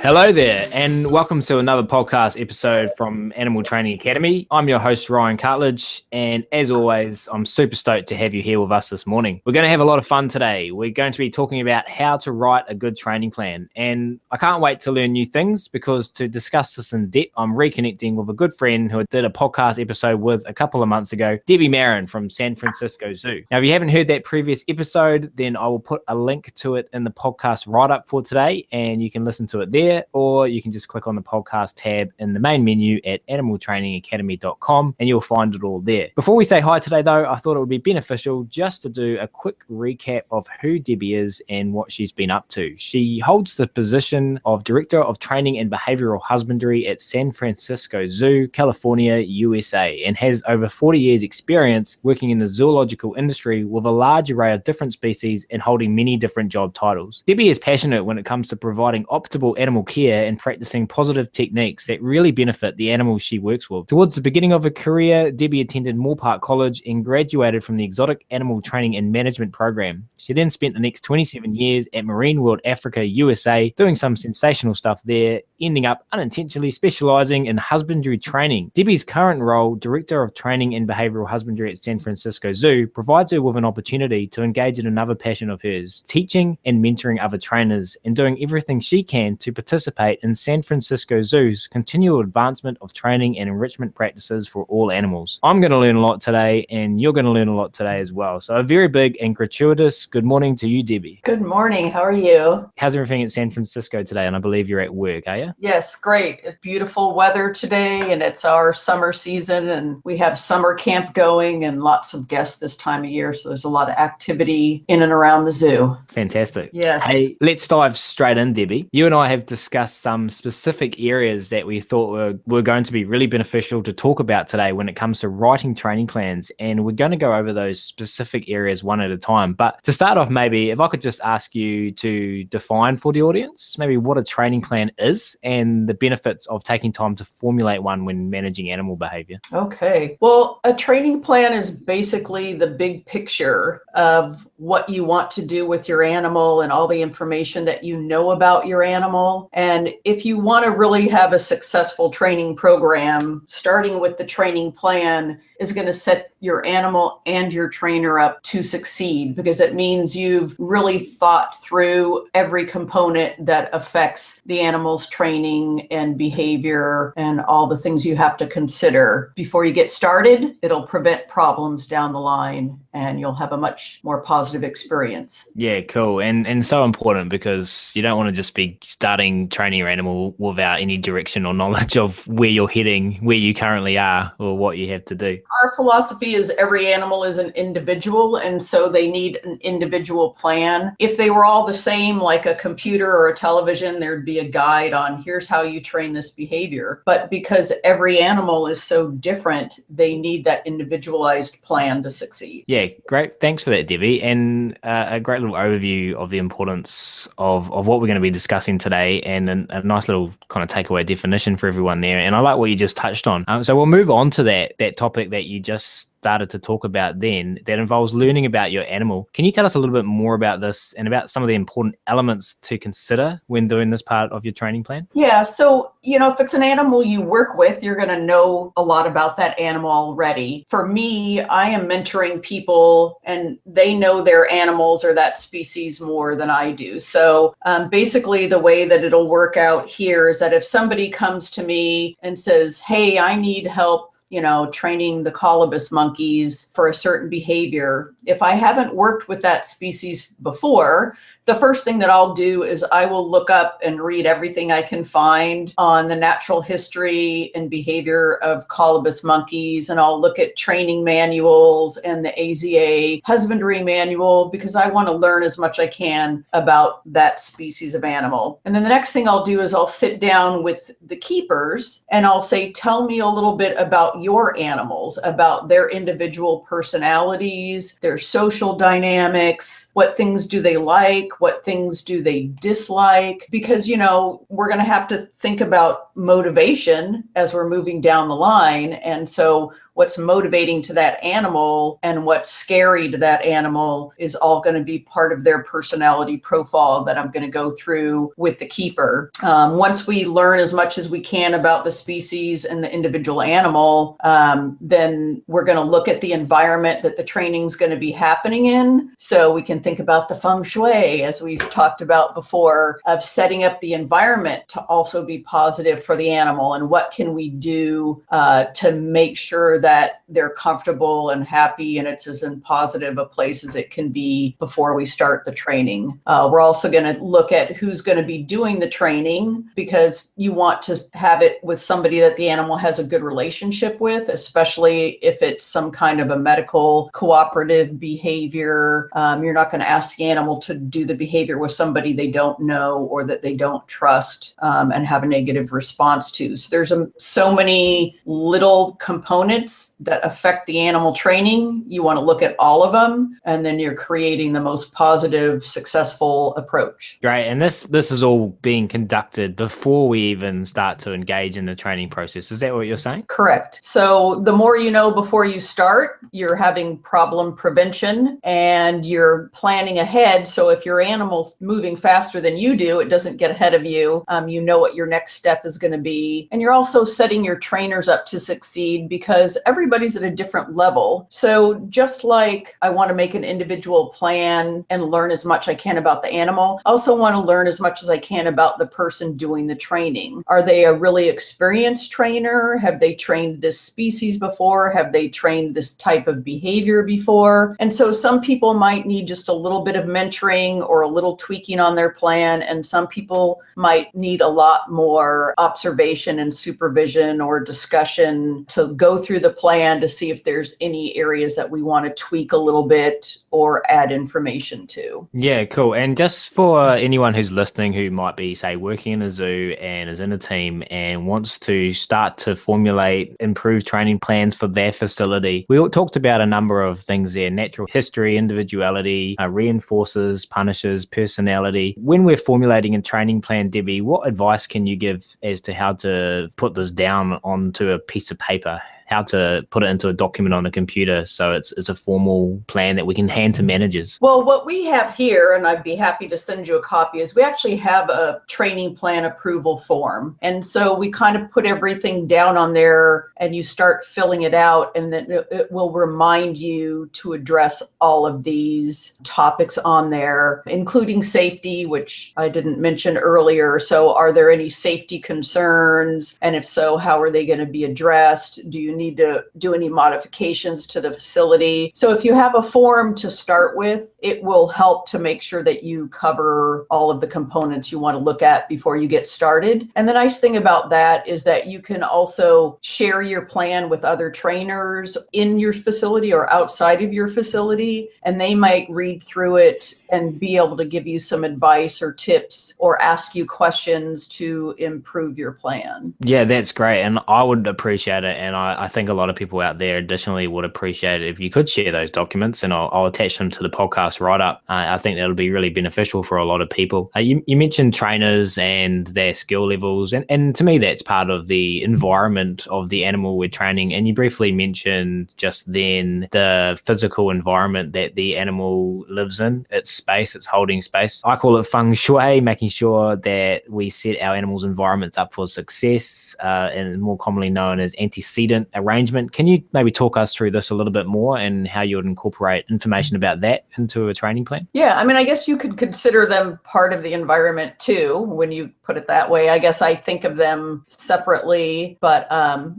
Hello there, and welcome to another podcast episode from Animal Training Academy. I'm your host, Ryan Cartledge, and as always, I'm super stoked to have you here with us this morning. We're going to have a lot of fun today. We're going to be talking about how to write a good training plan, and I can't wait to learn new things because to discuss this in depth, I'm reconnecting with a good friend who I did a podcast episode with a couple of months ago, Debbie Marrin from San Francisco Zoo. Now, if you haven't heard that previous episode, then I will put a link to it in the podcast write-up for today, and you can listen to it there, or you can just click on the podcast tab in the main menu at animaltrainingacademy.com and you'll find it all there. Before we say hi today though, I thought it would be beneficial just to do a quick recap of who Debbie is and what she's been up to. She holds the position of Director of Training and Behavioral Husbandry at San Francisco Zoo, California, USA, and has over 40 years experience working in the zoological industry with a large array of different species and holding many different job titles. Debbie is passionate when it comes to providing optimal animal care and practicing positive techniques that really benefit the animals she works with. Towards the beginning of her career, Debbie attended Moore Park College and graduated from the Exotic Animal Training and Management program. She then spent the next 27 years at Marine World Africa, USA, doing some sensational stuff there, ending up unintentionally specializing in husbandry training. Debbie's current role, Director of Training and Behavioral Husbandry at San Francisco Zoo, provides her with an opportunity to engage in another passion of hers, teaching and mentoring other trainers and doing everything she can to participate in San Francisco Zoo's continual advancement of training and enrichment practices for all animals. I'm going to learn a lot today, and you're going to learn a lot today as well. So a very big and gratuitous good morning to you, Debbie. Good morning. How are you? How's everything at San Francisco today? And I believe you're at work, are you? Yes, great. It's beautiful weather today, and it's our summer season, and we have summer camp going and lots of guests this time of year. So there's a lot of activity in and around the zoo. Fantastic. Yes. Hey, let's dive straight in, Debbie. You and I have discussed some specific areas that we thought were going to be really beneficial to talk about today when it comes to writing training plans. And we're going to go over those specific areas one at a time. But to start off, maybe if I could just ask you to define for the audience, maybe what a training plan is and the benefits of taking time to formulate one when managing animal behavior. Okay. Well, a training plan is basically the big picture of what you want to do with your animal and all the information that you know about your animal. And if you want to really have a successful training program, starting with the training plan is going to set your animal and your trainer up to succeed, because it means you've really thought through every component that affects the animal's training and behavior and all the things you have to consider. Before you get started, it'll prevent problems down the line and you'll have a much more positive experience. Yeah, cool. And so important, because you don't want to just be starting training your animal without any direction or knowledge of where you're heading, where you currently are, or what you have to do. Our philosophy is every animal is an individual, and so they need an individual plan. If they were all the same, like a computer or a television, there'd be a guide on here's how you train this behavior. But because every animal is so different, they need that individualized plan to succeed. Yeah, great. Thanks for that, Debbie. And a great little overview of the importance of what we're going to be discussing today, and a nice little kind of takeaway definition for everyone there. And I like what you just touched on. So we'll move on to that topic that you just started to talk about then, that involves learning about your animal. Can you tell us a little bit more about this and about some of the important elements to consider when doing this part of your training plan? Yeah, so, if it's an animal you work with, you're going to know a lot about that animal already. For me, I am mentoring people and they know their animals or that species more than I do. So basically the way that it'll work out here is that if somebody comes to me and says, hey, I need help training the colobus monkeys for a certain behavior. If I haven't worked with that species before, the first thing that I'll do is I will look up and read everything I can find on the natural history and behavior of colobus monkeys. And I'll look at training manuals and the AZA husbandry manual, because I want to learn as much as I can about that species of animal. And then the next thing I'll do is I'll sit down with the keepers and I'll say, tell me a little bit about your animals, about their individual personalities, their social dynamics, what things do they like, what things do they dislike? Because, we're going to have to think about motivation as we're moving down the line. And so what's motivating to that animal and what's scary to that animal is all going to be part of their personality profile that I'm going to go through with the keeper. Once we learn as much as we can about the species and the individual animal, then we're going to look at the environment that the training is going to be happening in. So we can think about the feng shui, as we've talked about before, of setting up the environment to also be positive for the animal, and what can we do to make sure that they're comfortable and happy and it's as in positive a place as it can be before we start the training. We're also going to look at who's going to be doing the training, because you want to have it with somebody that the animal has a good relationship with, especially if it's some kind of a medical cooperative behavior. You're not going to ask the animal to do the behavior with somebody they don't know or that they don't trust and have a negative response to. So there's so many little components that affect the animal training. You want to look at all of them, and then you're creating the most positive, successful approach. Great. And this is all being conducted before we even start to engage in the training process. Is that what you're saying? Correct. So the more you know before you start, you're having problem prevention and you're planning ahead. So if your animal's moving faster than you do, it doesn't get ahead of you. You know what your next step is going to be. And you're also setting your trainers up to succeed, because everybody's at a different level. So just like I want to make an individual plan and learn as much I can about the animal, I also want to learn as much as I can about the person doing the training. Are they a really experienced trainer? Have they trained this species before? Have they trained this type of behavior before? And so some people might need just a little bit of mentoring or a little tweaking on their plan, and some people might need a lot more observation and supervision or discussion to go through the plan to see if there's any areas that we want to tweak a little bit or add information to. Yeah, cool. And just for anyone who's listening who might be, say, working in a zoo and is in a team and wants to start to formulate improved training plans for their facility, we all talked about a number of things there: natural history, individuality, reinforces, punishes, personality. When we're formulating a training plan, Debbie, what advice can you give as to how to put this down onto a piece of paper? How to put it into a document on a computer so it's a formal plan that we can hand to managers? Well, what we have here, and I'd be happy to send you a copy, is we actually have a training plan approval form. And so we kind of put everything down on there and you start filling it out, and then it will remind you to address all of these topics on there, including safety, which I didn't mention earlier. So are there any safety concerns? And if so, how are they going to be addressed? Do you need to do any modifications to the facility? So if you have a form to start with, it will help to make sure that you cover all of the components you want to look at before you get started. And the nice thing about that is that you can also share your plan with other trainers in your facility or outside of your facility, and they might read through it and be able to give you some advice or tips or ask you questions to improve your plan. Yeah, that's great. And I would appreciate it. And I think a lot of people out there additionally would appreciate it if you could share those documents, and I'll attach them to the podcast write-up. I think that'll be really beneficial for a lot of people. You mentioned trainers and their skill levels, and to me that's part of the environment of the animal we're training. And you briefly mentioned just then the physical environment that the animal lives in, its space, its holding space. I call it feng shui, making sure that we set our animals' environments up for success, and more commonly known as antecedent arrangement. Can you maybe talk us through this a little bit more and how you would incorporate information about that into a training plan? Yeah, I mean, I guess you could consider them part of the environment too, when you put it that way. I guess I think of them separately, but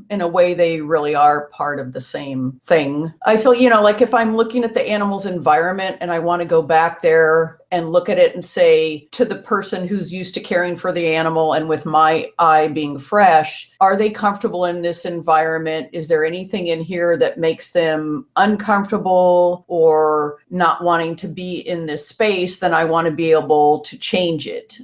in a way they really are part of the same thing. I feel, like if I'm looking at the animal's environment and I want to go back there and look at it and say to the person who's used to caring for the animal and with my eye being fresh, are they comfortable in this environment? Is there anything in here that makes them uncomfortable or not wanting to be in this space? Then I want to be able to change it.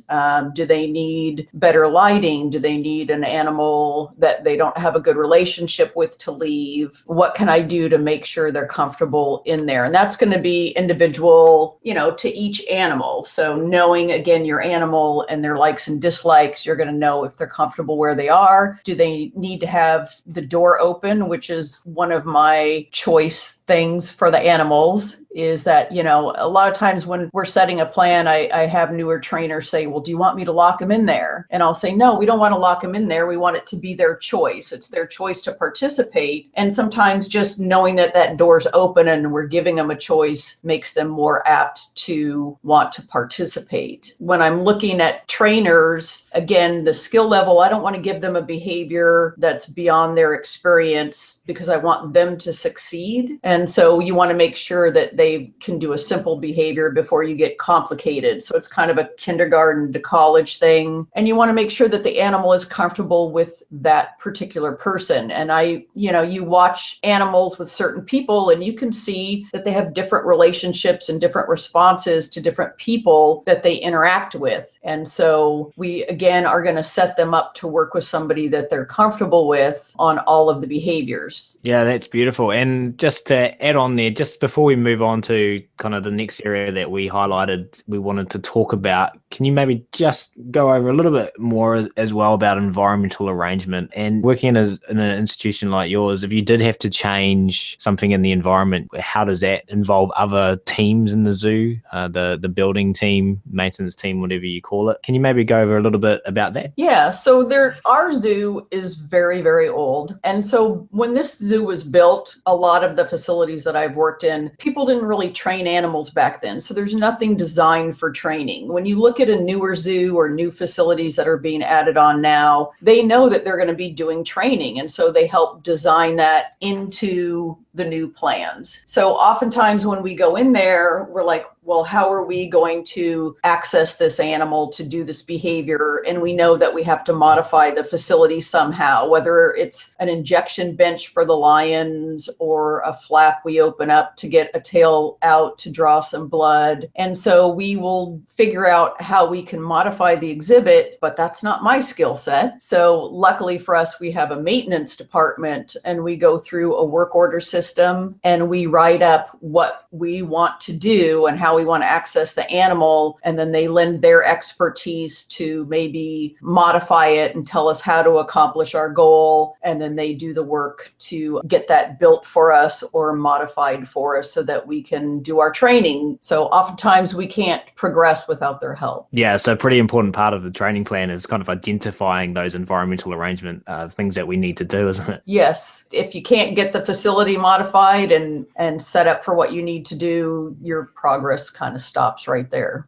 Do they need better lighting? Do they need an animal that they don't have a good relationship with to leave? What can I do to make sure they're comfortable in there? And that's going to be individual, to each animal. So knowing, again, your animal and their likes and dislikes, you're going to know if they're comfortable where they are. Do they need to have the door open, which is one of my choice things for the animals, is that, a lot of times when we're setting a plan, I have newer trainers say, well, do you want me to lock them in there? And I'll say, no, we don't want to lock them in there. We want it to be their choice. It's their choice to participate. And sometimes just knowing that that door's open and we're giving them a choice makes them more apt to want to participate. When I'm looking at trainers, again, the skill level, I don't want to give them a behavior that's beyond their experience because I want them to succeed. And so you want to make sure that they can do a simple behavior before you get complicated. So it's kind of a kindergarten to college thing. And you want to make sure that the animal is comfortable with that particular person. And you watch animals with certain people and you can see that they have different relationships and different responses to different people that they interact with. And so we, again, are going to set them up to work with somebody that they're comfortable with on all of the behaviors. Yeah, that's beautiful. And just to add on there, just before we move on to kind of the next area that we highlighted, we wanted to talk about, can you maybe just go over a little bit more as well about environmental arrangement and working in an institution like yours? If you did have to change something in the environment, how does that involve other teams in the zoo, the building team, maintenance team, whatever you call it? Can you maybe go over a little bit about that? Yeah, so our zoo is very, very old. And so when this zoo was built, a lot of the facilities that I've worked in, people didn't really train animals back then. So there's nothing designed for training. When you look at a newer zoo or new facilities that are being added on now, they know that they're going to be doing training. And so they help design that into the new plans. So oftentimes when we go in there, we're like, well, how are we going to access this animal to do this behavior? And we know that we have to modify the facility somehow, whether it's an injection bench for the lions or a flap we open up to get a tail out to draw some blood. And so we will figure out how we can modify the exhibit, but that's not my skill set. So luckily for us, we have a maintenance department and we go through a work order system and we write up what we want to do and how we want to access the animal. And then they lend their expertise to maybe modify it and tell us how to accomplish our goal. And then they do the work to get that built for us or modified for us so that we can do our training. So oftentimes we can't progress without their help. Yeah, so a pretty important part of the training plan is kind of identifying those environmental arrangement things that we need to do, isn't it? Yes. If you can't get the facility modified and set up for what you need to do, your progress kind of stops right there.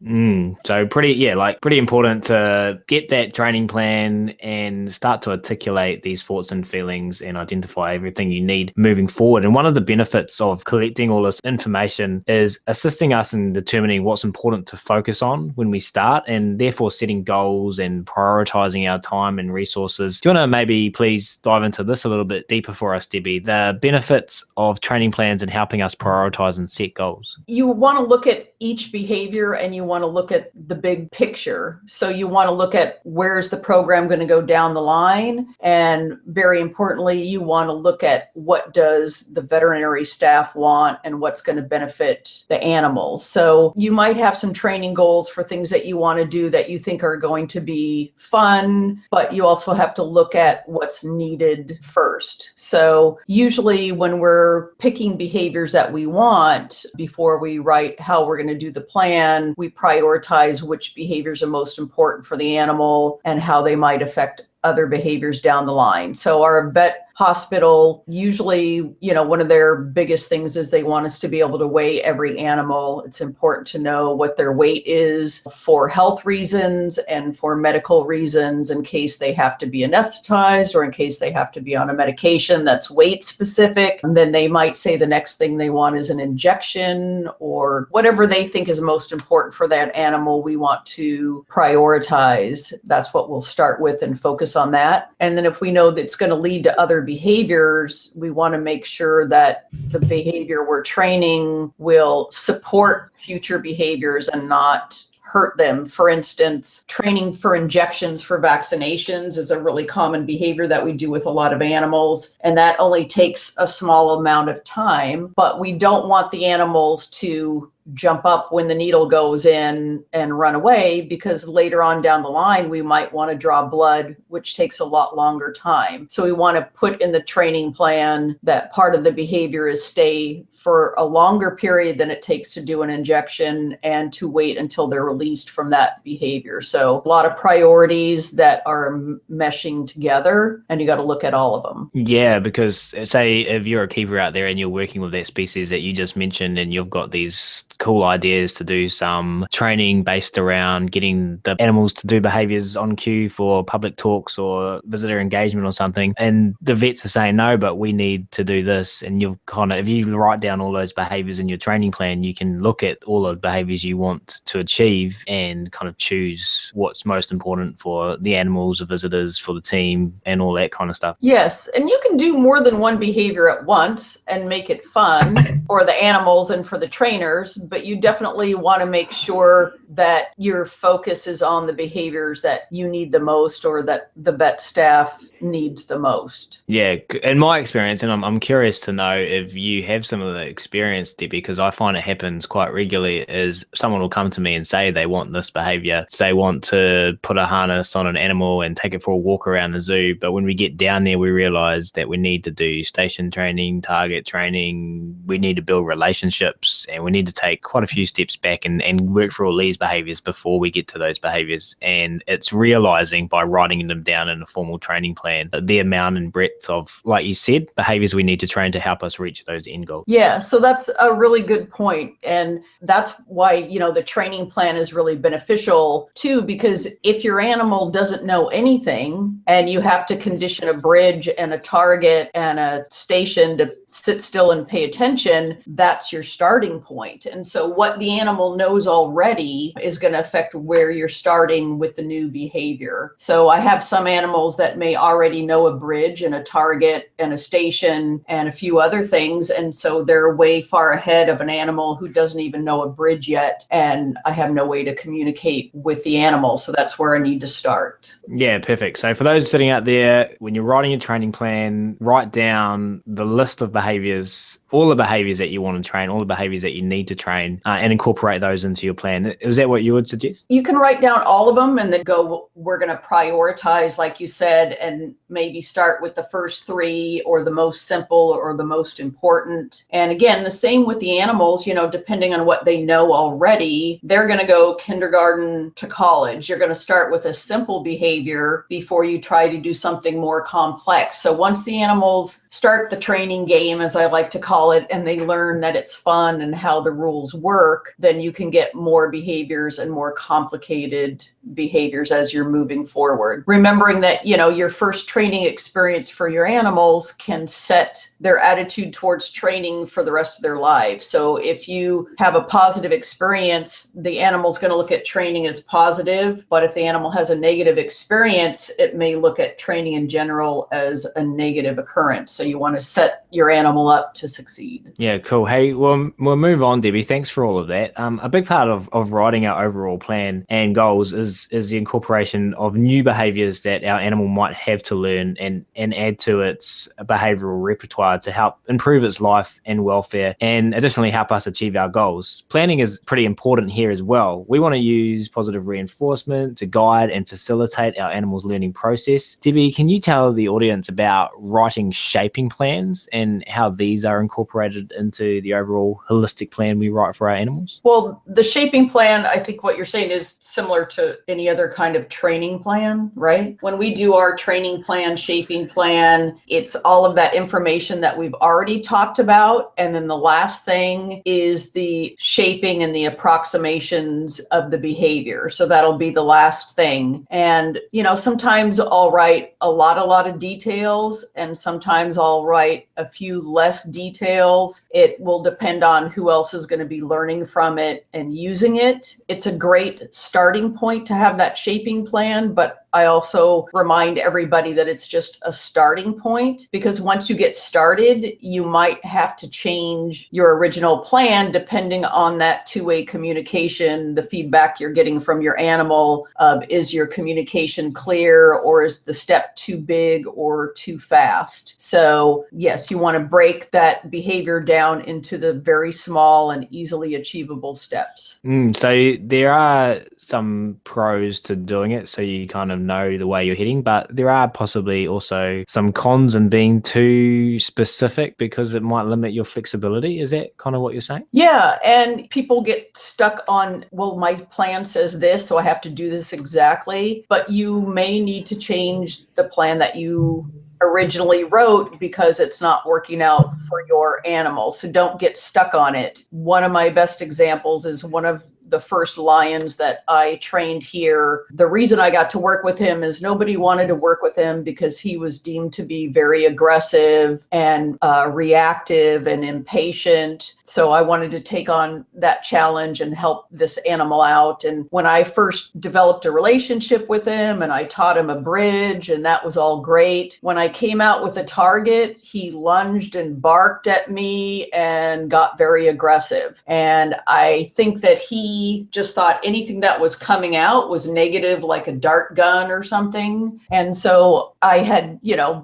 So pretty important to get that training plan and start to articulate these thoughts and feelings and identify everything you need moving forward. And one of the benefits of collecting all this information is assisting us in determining what's important to focus on when we start, and therefore setting goals and prioritizing our time and resources. Do you want to maybe please dive into this a little bit deeper for us, Debbie, the benefits of training plans and helping us prioritize and set goals? You want to look at each behavior and you want to look at the big picture. So you want to look at where's the program going to go down the line. And very importantly, you want to look at what does the veterinary staff want and what's going to benefit the animals. So you might have some training goals for things that you want to do that you think are going to be fun, but you also have to look at what's needed first. So usually when we're picking behaviors that we want, before we write how we're going to do the plan, we prioritize which behaviors are most important for the animal and how they might affect other behaviors down the line. So our vet hospital, usually, one of their biggest things is they want us to be able to weigh every animal. It's important to know what their weight is for health reasons and for medical reasons in case they have to be anesthetized or in case they have to be on a medication that's weight specific. And then they might say the next thing they want is an injection or whatever they think is most important for that animal. We want to prioritize. That's what we'll start with and focus on that. And then if we know that it's going to lead to other behaviors, we want to make sure that the behavior we're training will support future behaviors and not hurt them. For instance, training for injections for vaccinations is a really common behavior that we do with a lot of animals. And that only takes a small amount of time, but we don't want the animals to jump up when the needle goes in and run away, because later on down the line, we might want to draw blood, which takes a lot longer time. So we want to put in the training plan that part of the behavior is stay for a longer period than it takes to do an injection and to wait until they're released from that behavior. So a lot of priorities that are meshing together, and you got to look at all of them. Yeah, because say if you're a keeper out there and you're working with that species that you just mentioned, and you've got these cool ideas to do some training based around getting the animals to do behaviors on cue for public talks or visitor engagement or something, and the vets are saying no, but we need to do this, and you've kind of, if you write down all those behaviors in your training plan, you can look at all the behaviors you want to achieve and kind of choose what's most important for the animals, the visitors, for the team, and all that kind of stuff. Yes, and you can do more than one behavior at once and make it fun for the animals and for the trainers, but you definitely want to make sure that your focus is on the behaviors that you need the most or that the vet staff needs the most. Yeah, in my experience, and I'm curious to know if you have some of the experience, Debbie, because I find it happens quite regularly, is someone will come to me and say they want this behavior. They want to put a harness on an animal and take it for a walk around the zoo. But when we get down there, we realize that we need to do station training, target training. We need to build relationships, and we need to take quite a few steps back and work for all these behaviors before we get to those behaviors. And it's realizing by writing them down in a formal training plan, the amount and breadth of, like you said, behaviors we need to train to help us reach those end goals. Yeah, so that's a really good point. And that's why, the training plan is really beneficial too, because if your animal doesn't know anything and you have to condition a bridge and a target and a station to sit still and pay attention, that's your starting point. And so what the animal knows already is going to affect where you're starting with the new behavior. So I have some animals that may already know a bridge and a target and a station and a few other things. And so they're way far ahead of an animal who doesn't even know a bridge yet. And I have no way to communicate with the animal. So that's where I need to start. Yeah, perfect. So for those sitting out there, when you're writing your training plan, write down the list of behaviors, all the behaviors that you want to train, all the behaviors that you need to train, and incorporate those into your plan. Is that what you would suggest? You can write down all of them and then go, we're going to prioritize, like you said, and maybe start with the first three or the most simple or the most important. And again, the same with the animals, depending on what they know already, they're going to go kindergarten to college. You're going to start with a simple behavior before you try to do something more complex. So once the animals start the training game, as I like to call it, and they learn that it's fun and how the rules work, then you can get more behaviors and more complicated behaviors as you're moving forward. Remembering that, your first training experience for your animals can set their attitude towards training for the rest of their lives. So if you have a positive experience, the animal's going to look at training as positive. But if the animal has a negative experience, it may look at training in general as a negative occurrence. So you want to set your animal up to succeed. Yeah, cool. Hey, we'll move on, Debbie. Thanks for all of that. A big part of writing our overall plan and goals is the incorporation of new behaviors that our animal might have to learn and add to its behavioral repertoire to help improve its life and welfare, and additionally help us achieve our goals. Planning is pretty important here as well. We want to use positive reinforcement to guide and facilitate our animal's learning process. Debbie, can you tell the audience about writing shaping plans and how these are incorporated into the overall holistic plan we write for our animals? Well, the shaping plan, I think what you're saying is similar to any other kind of training plan, right? When we do our training plan, shaping plan, it's all of that information that we've already talked about. And then the last thing is the shaping and the approximations of the behavior. So that'll be the last thing. And, sometimes I'll write a lot of details, and sometimes I'll write a few less details. It will depend on who else is going to be learning from it and using it. It's a great starting point to have that shaping plan, but I also remind everybody that it's just a starting point, because once you get started, you might have to change your original plan depending on that two-way communication, the feedback you're getting from your animal of, is your communication clear, or is the step too big or too fast? So yes, you want to break that behavior down into the very small and easily achievable steps. So there are some pros to doing it, so you kind of know the way you're heading, but there are possibly also some cons in being too specific because it might limit your flexibility. Is that kind of what you're saying? Yeah, and people get stuck on, well, my plan says this, so I have to do this exactly, but you may need to change the plan that you originally wrote because it's not working out for your animal. So don't get stuck on it. One of my best examples is one of the first lions that I trained here. The reason I got to work with him is nobody wanted to work with him because he was deemed to be very aggressive and reactive and impatient. So I wanted to take on that challenge and help this animal out. And when I first developed a relationship with him and I taught him a bridge, and that was all great. When I came out with a target, he lunged and barked at me and got very aggressive. And I think that he just thought anything that was coming out was negative, like a dart gun or something. And so I had,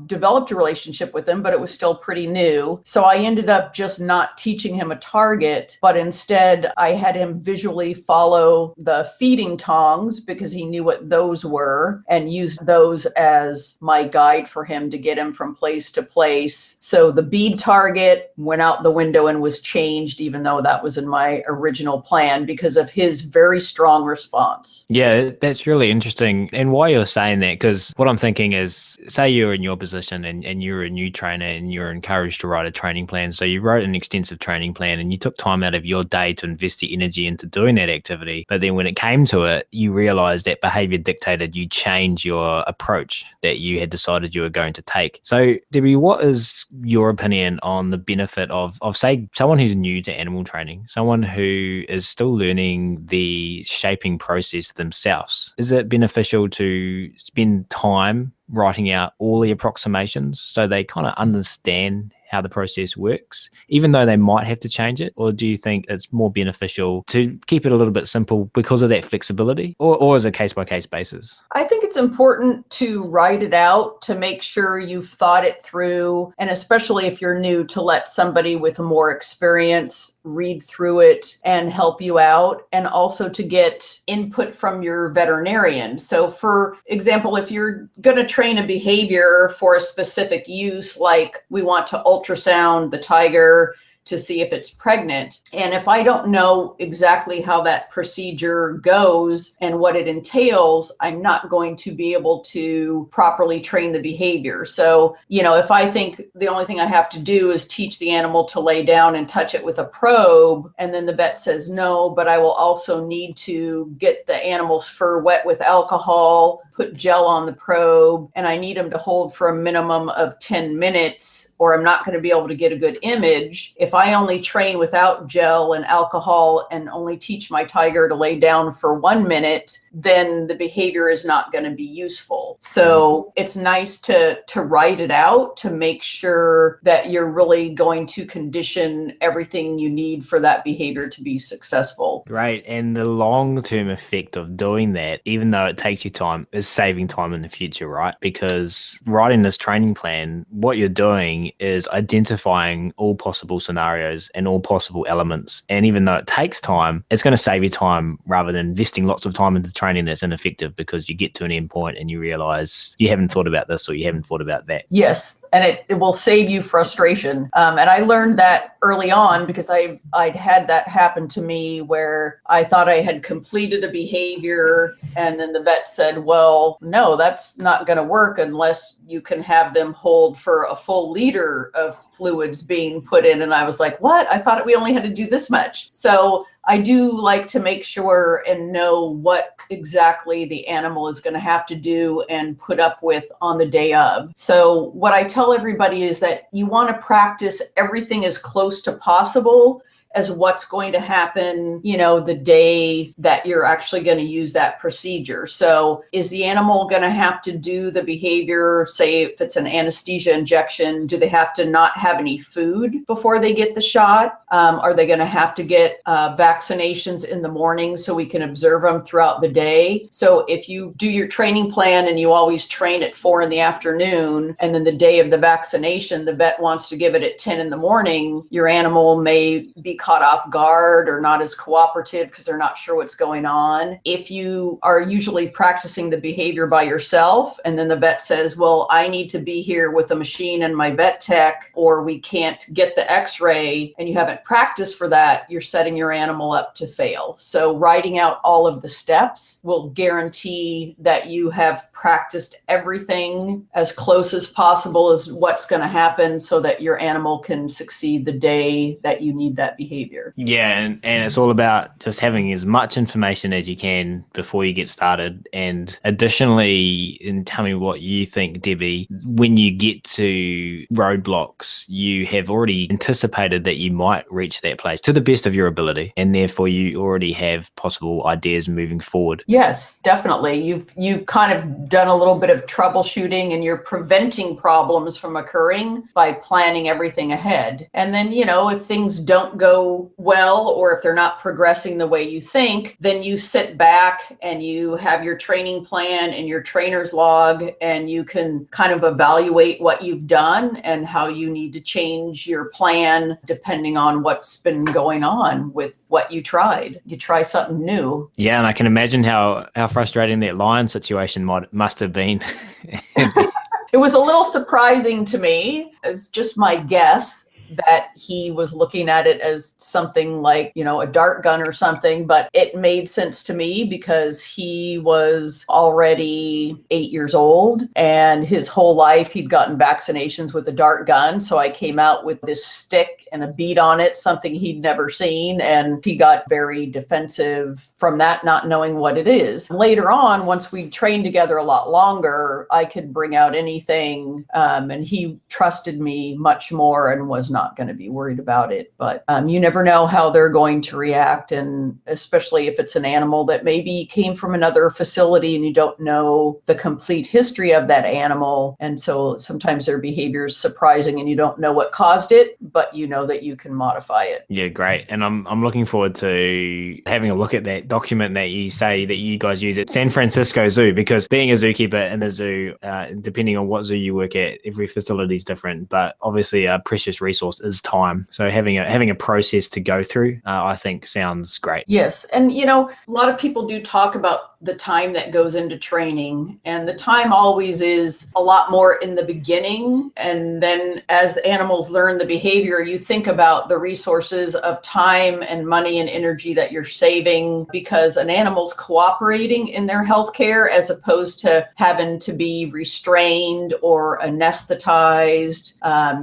developed a relationship with him, but it was still pretty new. So I ended up just not teaching him a target, but instead I had him visually follow the feeding tongs because he knew what those were and used those as my guide for him to get him from place to place. So the bead target went out the window and was changed, even though that was in my original plan, because of his very strong response. Yeah, that's really interesting. And why you're saying that, because what I'm thinking is, say you're in your position and you're a new trainer and you're encouraged to write a training plan. So you wrote an extensive training plan and you took time out of your day to invest the energy into doing that activity. But then when it came to it, you realized that behavior dictated you change your approach that you had decided you were going to take. So Debbie, what is your opinion on the benefit of say, someone who's new to animal training, someone who is still learning the shaping process themselves? Is it beneficial to spend time writing out all the approximations so they kind of understand how the process works, even though they might have to change it? Or do you think it's more beneficial to keep it a little bit simple because of that flexibility, or as a case-by-case basis? I think it's important to write it out to make sure you've thought it through, and especially if you're new, to let somebody with more experience read through it and help you out, and also to get input from your veterinarian. So for example, if you're going to train a behavior for a specific use, like we want to ultrasound the tiger to see if it's pregnant. And if I don't know exactly how that procedure goes and what it entails, I'm not going to be able to properly train the behavior. So, if I think the only thing I have to do is teach the animal to lay down and touch it with a probe, and then the vet says no, but I will also need to get the animal's fur wet with alcohol, put gel on the probe, and I need them to hold for a minimum of 10 minutes, or I'm not going to be able to get a good image. If I only train without gel and alcohol and only teach my tiger to lay down for 1 minute, then the behavior is not going to be useful. So it's nice to write it out to make sure that you're really going to condition everything you need for that behavior to be successful. Right. And the long-term effect of doing that, even though it takes you time, is saving time in the future, right? Because writing this training plan, what you're doing is identifying all possible scenarios and all possible elements. And even though it takes time, it's going to save you time rather than investing lots of time into training that's ineffective, because you get to an end point and you realize you haven't thought about this or you haven't thought about that. Yes. And it will save you frustration. And I learned that early on because I'd had that happen to me where I thought I had completed a behavior, and then the vet said, well, no, that's not going to work unless you can have them hold for a full liter of fluids being put in. And I was like, what? I thought we only had to do this much. So I do like to make sure and know what exactly the animal is going to have to do and put up with on the day of. So what I tell everybody is that you want to practice everything as close to possible as what's going to happen, the day that you're actually going to use that procedure. So is the animal going to have to do the behavior, say if it's an anesthesia injection, do they have to not have any food before they get the shot? Are they going to have to get vaccinations in the morning so we can observe them throughout the day? So if you do your training plan and you always train at 4 p.m, and then the day of the vaccination, the vet wants to give it at 10 a.m, your animal may be caught off guard or not as cooperative because they're not sure what's going on. If you are usually practicing the behavior by yourself and then the vet says, well, I need to be here with a machine and my vet tech, or we can't get the x-ray, and you haven't practiced for that, you're setting your animal up to fail. So writing out all of the steps will guarantee that you have practiced everything as close as possible as what's going to happen so that your animal can succeed the day that you need that behavior. Yeah, and it's all about just having as much information as you can before you get started. And additionally, and tell me what you think, Debbie, when you get to roadblocks, you have already anticipated that you might reach that place to the best of your ability, and therefore you already have possible ideas moving forward. Yes, definitely. You've kind of done a little bit of troubleshooting, and you're preventing problems from occurring by planning everything ahead. And then, if things don't go well, or if they're not progressing the way you think, then you sit back and you have your training plan and your trainer's log, and you can kind of evaluate what you've done and how you need to change your plan depending on what's been going on with what you tried. You try something new. Yeah, and I can imagine how frustrating that lion situation must have been. It was a little surprising to me. It was just my guess that he was looking at it as something like, a dart gun or something, but it made sense to me because he was already 8 years old and his whole life he'd gotten vaccinations with a dart gun. So I came out with this stick and a bead on it, something he'd never seen. And he got very defensive from that, not knowing what it is. Later on, once we trained together a lot longer, I could bring out anything. And he trusted me much more and was not going to be worried about it. But you never know how they're going to react. And especially if it's an animal that maybe came from another facility and you don't know the complete history of that animal. And so sometimes their behavior is surprising and you don't know what caused it, but you know that you can modify it. Yeah, great. And I'm looking forward to having a look at that document that you say that you guys use at San Francisco Zoo, because being a zookeeper in a zoo, depending on what zoo you work at, every facility is different, but obviously a precious resource is time. So having a process to go through, I think sounds great. Yes. And, a lot of people do talk about the time that goes into training, and the time always is a lot more in the beginning. And then as animals learn the behavior, you think about the resources of time and money and energy that you're saving because an animal's cooperating in their healthcare as opposed to having to be restrained or anesthetized.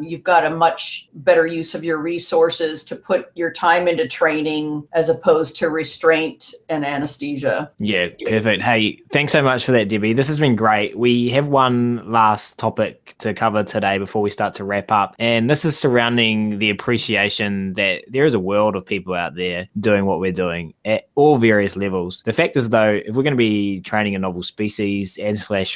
You've got a much better use of your resources to put your time into training as opposed to restraint and anesthesia. Yeah, perfect. Hey, thanks so much for that, Debbie. This has been great. We have one last topic to cover today before we start to wrap up, and this is surrounding the appreciation that there is a world of people out there doing what we're doing at all various levels. The fact is, though, if we're going to be training a novel species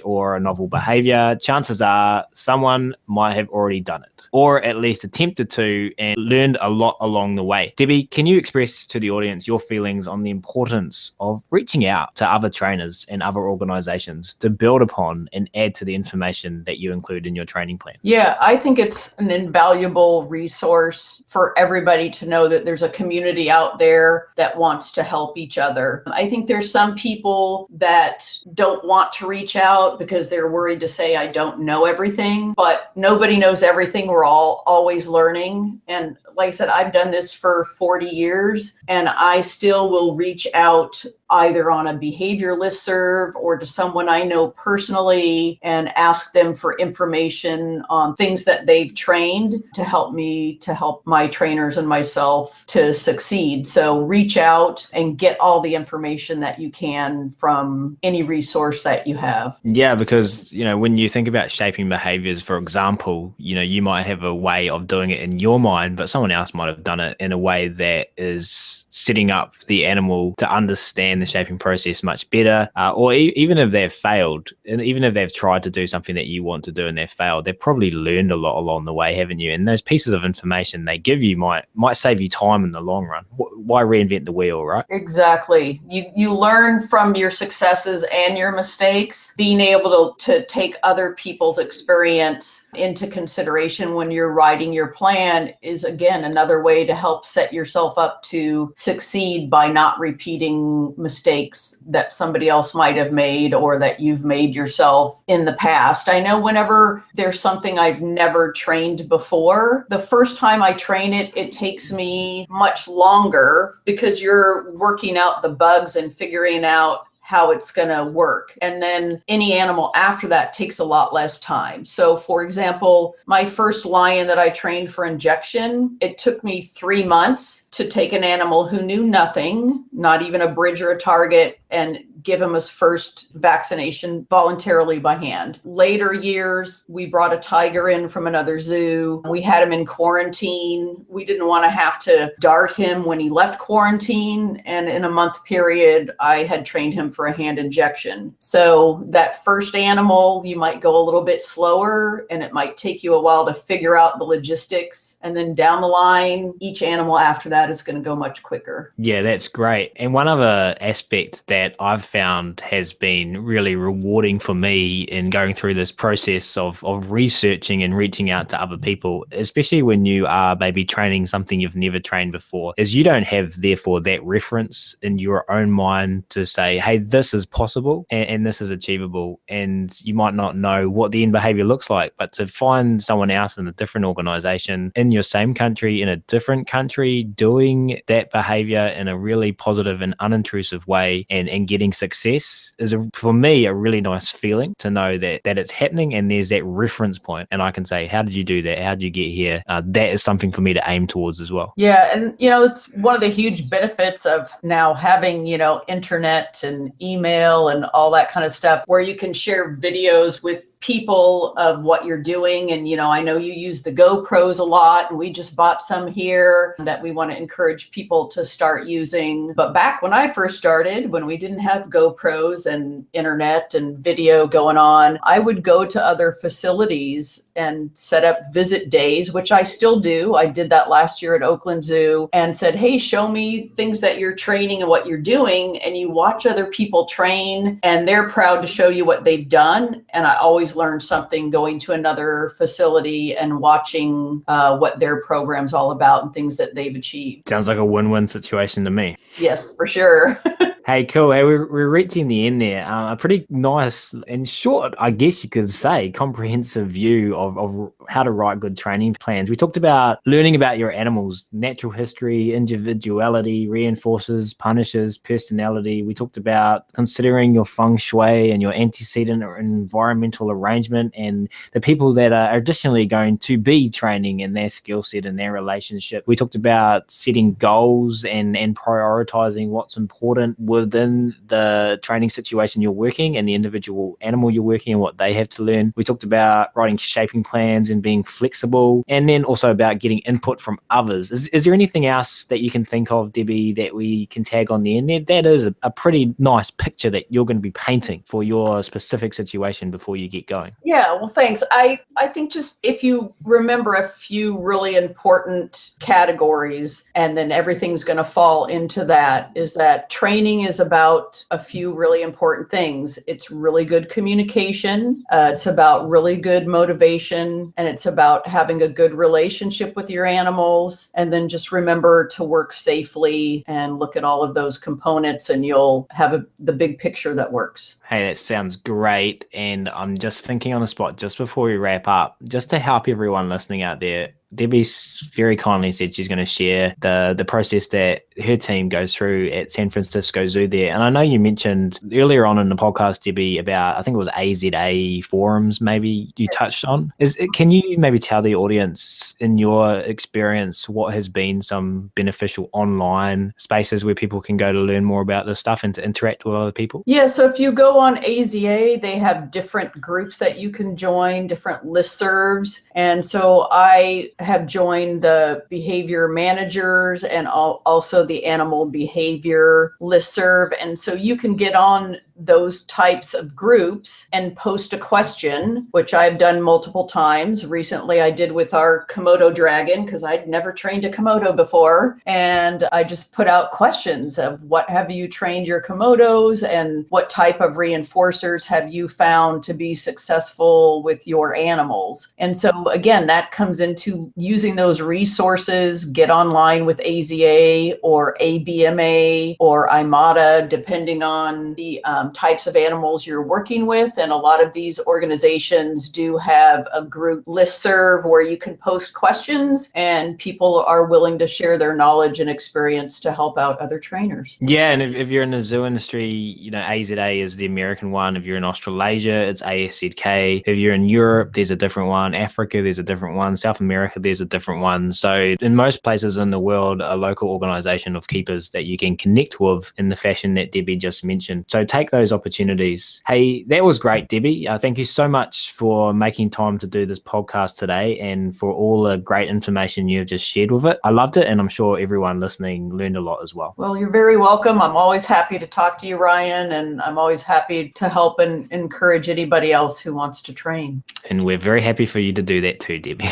or a novel behavior, chances are someone might have already done it, or at least attempted to and learned a lot along the way. Debbie, can you express to the audience your feelings on the importance of reaching out to other trainers and other organizations to build upon and add to the information that you include in your training plan? Yeah, I think it's an invaluable resource for everybody to know that there's a community out there that wants to help each other. I think there's some people that don't want to reach out because they're worried to say, I don't know everything, but nobody knows everything. We're all always learning. And like I said, I've done this for 40 years and I still will reach out either on a behavior listserv or to someone I know personally and ask them for information on things that they've trained to help me to help my trainers and myself to succeed. So reach out and get all the information that you can from any resource that you have. Yeah, because, when you think about shaping behaviors, for example, you might have a way of doing it in your mind, but someone else might have done it in a way that is setting up the animal to understand the shaping process much better. Or even if they've failed, and even if they've tried to do something that you want to do and they've failed, they've probably learned a lot along the way, haven't you? And those pieces of information they give you might save you time in the long run. Why reinvent the wheel, right? Exactly. You learn from your successes and your mistakes. Being able to take other people's experience into consideration when you're writing your plan is, again, another way to help set yourself up to succeed by not repeating mistakes that somebody else might have made or that you've made yourself in the past. I know whenever there's something I've never trained before, the first time I train it, it takes me much longer because you're working out the bugs and figuring out how it's going to work. And then any animal after that takes a lot less time. So for example, my first lion that I trained for injection, it took me 3 months to take an animal who knew nothing, not even a bridge or a target, and give him his first vaccination voluntarily by hand. Later years, we brought a tiger in from another zoo. We had him in quarantine. We didn't want to have to dart him when he left quarantine. And in a month period, I had trained him for a hand injection. So that first animal, you might go a little bit slower and it might take you a while to figure out the logistics. And then down the line, each animal after that is going to go much quicker. Yeah, that's great. And one other aspect that I've found has been really rewarding for me in going through this process of researching and reaching out to other people, especially when you are maybe training something you've never trained before, is you don't have, therefore, that reference in your own mind to say, hey, this is possible and this is achievable. And you might not know what the end behavior looks like, but to find someone else in a different organization in your same country, in a different country, doing that behavior in a really positive and unintrusive way and getting success is, for me, a really nice feeling to know that it's happening and there's that reference point. And I can say, how did you do that? How did you get here? That is something for me to aim towards as well. Yeah. And, it's one of the huge benefits of now having, internet and email and all that kind of stuff where you can share videos with people of what you're doing. And, I know you use the GoPros a lot, and we just bought some here that we want to encourage people to start using. But back when I first started, when we didn't have GoPros and internet and video going on, I would go to other facilities and set up visit days, which I still do. I did that last year at Oakland Zoo and said, hey, show me things that you're training and what you're doing. And you watch other people train and they're proud to show you what they've done. And I always learn something going to another facility and watching what their program's all about and things that they've achieved. Sounds like a win-win situation to me. Yes, for sure. Hey, cool. Hey, we're reaching the end there. A pretty nice and short, I guess you could say, comprehensive view of how to write good training plans. We talked about learning about your animals, natural history, individuality, reinforcers, punishes, personality. We talked about considering your feng shui and your antecedent or environmental arrangement and the people that are additionally going to be training in their skill set and their relationship. We talked about setting goals and prioritizing what's important within the training situation you're working and the individual animal you're working and what they have to learn. We talked about writing shaping plans and being flexible, and then also about getting input from others. Is there anything else that you can think of, Debbie, that we can tag on the end there? That is a pretty nice picture that you're going to be painting for your specific situation before you get going. Yeah, well, thanks. I think just if you remember a few really important categories and then everything's going to fall into that, is that training is about a few really important things. It's really good communication. It's about really good motivation, and it's about having a good relationship with your animals. And then just remember to work safely and look at all of those components, and you'll have the big picture that works. Hey, that sounds great. And I'm just thinking on the spot, just before we wrap up, just to help everyone listening out there, Debbie's very kindly said she's going to share the process that her team goes through at San Francisco Zoo there. And I know you mentioned earlier on in the podcast, Debbie, about, I think it was AZA forums, maybe you touched on. Can you maybe tell the audience, in your experience, what has been some beneficial online spaces where people can go to learn more about this stuff and to interact with other people? Yeah, so if you go on AZA, they have different groups that you can join, different listservs. And so I have joined the behavior managers and also the animal behavior listserv. And so you can get on those types of groups and post a question, which I've done multiple times. Recently, I did with our Komodo dragon because I'd never trained a Komodo before. And I just put out questions of what have you trained your Komodos and what type of reinforcers have you found to be successful with your animals. And so again, that comes into using those resources, get online with AZA or ABMA or IMATA, depending on the types of animals you're working with. And a lot of these organizations do have a group listserv where you can post questions and people are willing to share their knowledge and experience to help out other trainers. Yeah, and if you're in the zoo industry, you know, AZA is the American one. If you're in Australasia, it's ASZK. If you're in Europe, there's a different one. Africa, there's a different one. South America, there's a different one. So in most places in the world, a local organization of keepers that you can connect with in the fashion that Debbie just mentioned. So take those opportunities. Hey, that was great, Debbie. Thank you so much for making time to do this podcast today and for all the great information you've just shared with it. I loved it, and I'm sure everyone listening learned a lot as well. Well, you're very welcome. I'm always happy to talk to you, Ryan, and I'm always happy to help and encourage anybody else who wants to train. And we're very happy for you to do that too, Debbie.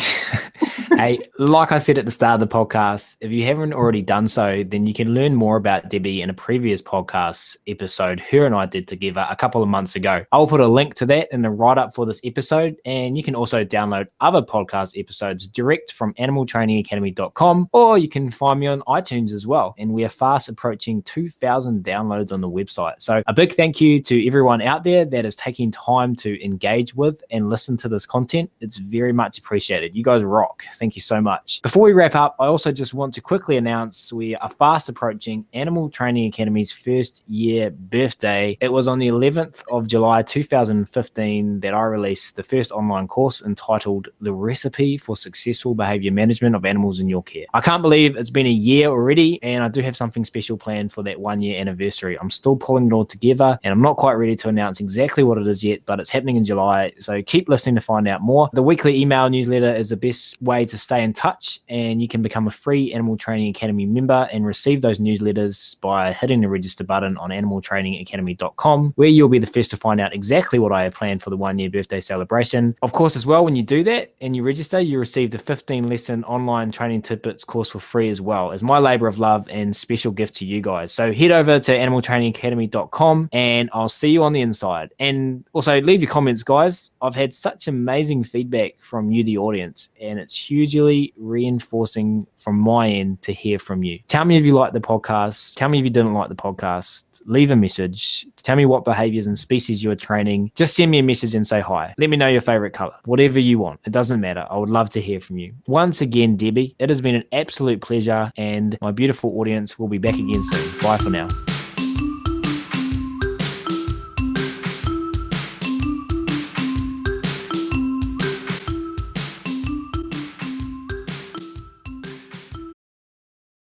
Hey, like I said at the start of the podcast, if you haven't already done so, then you can learn more about Debbie in a previous podcast episode her and I did together a couple of months ago. I'll put a link to that in the write-up for this episode, and you can also download other podcast episodes direct from animaltrainingacademy.com, or you can find me on iTunes as well. And we are fast approaching 2,000 downloads on the website. So a big thank you to everyone out there that is taking time to engage with and listen to this content. It's very much appreciated. You guys rock. Thank you so much. Before we wrap up, I also just want to quickly announce we are fast approaching Animal Training Academy's first year birthday. It was on the 11th of July 2015 that I released the first online course entitled The Recipe for Successful Behavior Management of Animals in Your Care. I can't believe it's been a year already, and I do have something special planned for that 1 year anniversary. I'm still pulling it all together, and I'm not quite ready to announce exactly what it is yet, but it's happening in July, so keep listening to find out more. The weekly email newsletter is the best way to stay in touch, and you can become a free Animal Training Academy member and receive those newsletters by hitting the register button on animaltrainingacademy.com, where you'll be the first to find out exactly what I have planned for the 1 year birthday celebration. Of course, as well, when you do that and you register, you receive the 15 lesson online training tidbits course for free as well, as my labor of love and special gift to you guys. So head over to animaltrainingacademy.com and I'll see you on the inside. And also leave your comments, guys. I've had such amazing feedback from you, the audience, and it's hugely reinforcing from my end to hear from you. Tell me if you like the podcast. Tell me if you didn't like the podcast. Leave a message. Tell me what behaviors and species you're training. Just send me a message and say hi. Let me know your favorite color. Whatever you want. It doesn't matter. I would love to hear from you. Once again, Debbie, it has been an absolute pleasure, and my beautiful audience will be back again soon. Bye for now.